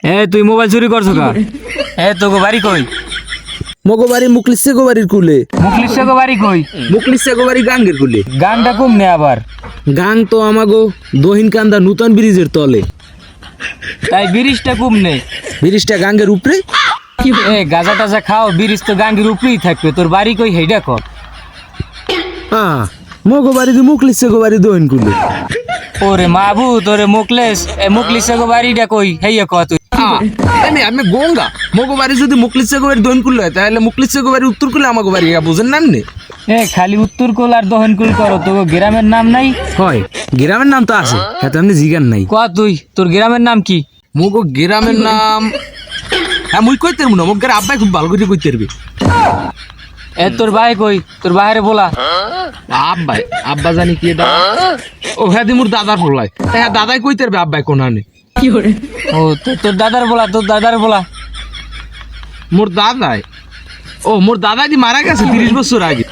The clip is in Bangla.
এ তুই মোবাইল চুরি করছো কা? এ তোকে বাড়ি কই? মগো বাড়ি মুখলিসে গো বাড়ির কুলে। মুখলিশে গো বাড়ি কই? মুখলিসে গো বাড়ি গাঙ্গের কুলে। গানটা কম নে আবার। গাং তো আমাগো দহিন কান্দা নূতন ব্রিজের তলে। তাই বিরিশটা কম নে। ব্রিজটা গাঙ্গের উপরে। এ গাজা টাজা খাও, বিরিশ তো গাঙ্গের উপরেই থাকবে। তোর বাড়ি কই হেইডা কর। মগো বাড়ি দি মুখলিসে গো বাড়ি দহিন কুলে। ওরে মাবু তোরে মুখলেশ এ মুখলিশে গো বাড়িটা কই হেইয়া কর তুই। আমি গঙ্গা মগো বাড়ি যদি মুখলিসে গো বাড়ি দহিন কুলে হয় তাহলে মুখলিসে গো বাড়ি উত্তর কুলে আমাগো বাড়ি বুঝেন নাম নে। এ খালি উত্তর কোল আর দহনকুল করো, তো গ্রামের নাম নাই? হয় গ্রামের নাম তো আছে, হ্যাঁ আপনি জিগান নাই। ক তুই তোর গ্রামের নাম কি? মগো গ্রামের নাম হ্যাঁ মুই কইতে পারবো না, মগের আব্বাই খুব ভালো করে কইতে পারবে। এ তোর ভাই কই? তোর বাইরে বলা। আব্বাই আব্বা জানি কি দা ও হ্যাঁ দি মোর দাদার বলাই, হ্যাঁ দাদাই কইতে পারবে আব্বাই কোন আনে। ও তোর দাদার বলা, তোর দাদার বলা। মোর দাদাই মোর দাদাই দি মারা গেছে 30 বছর আগে।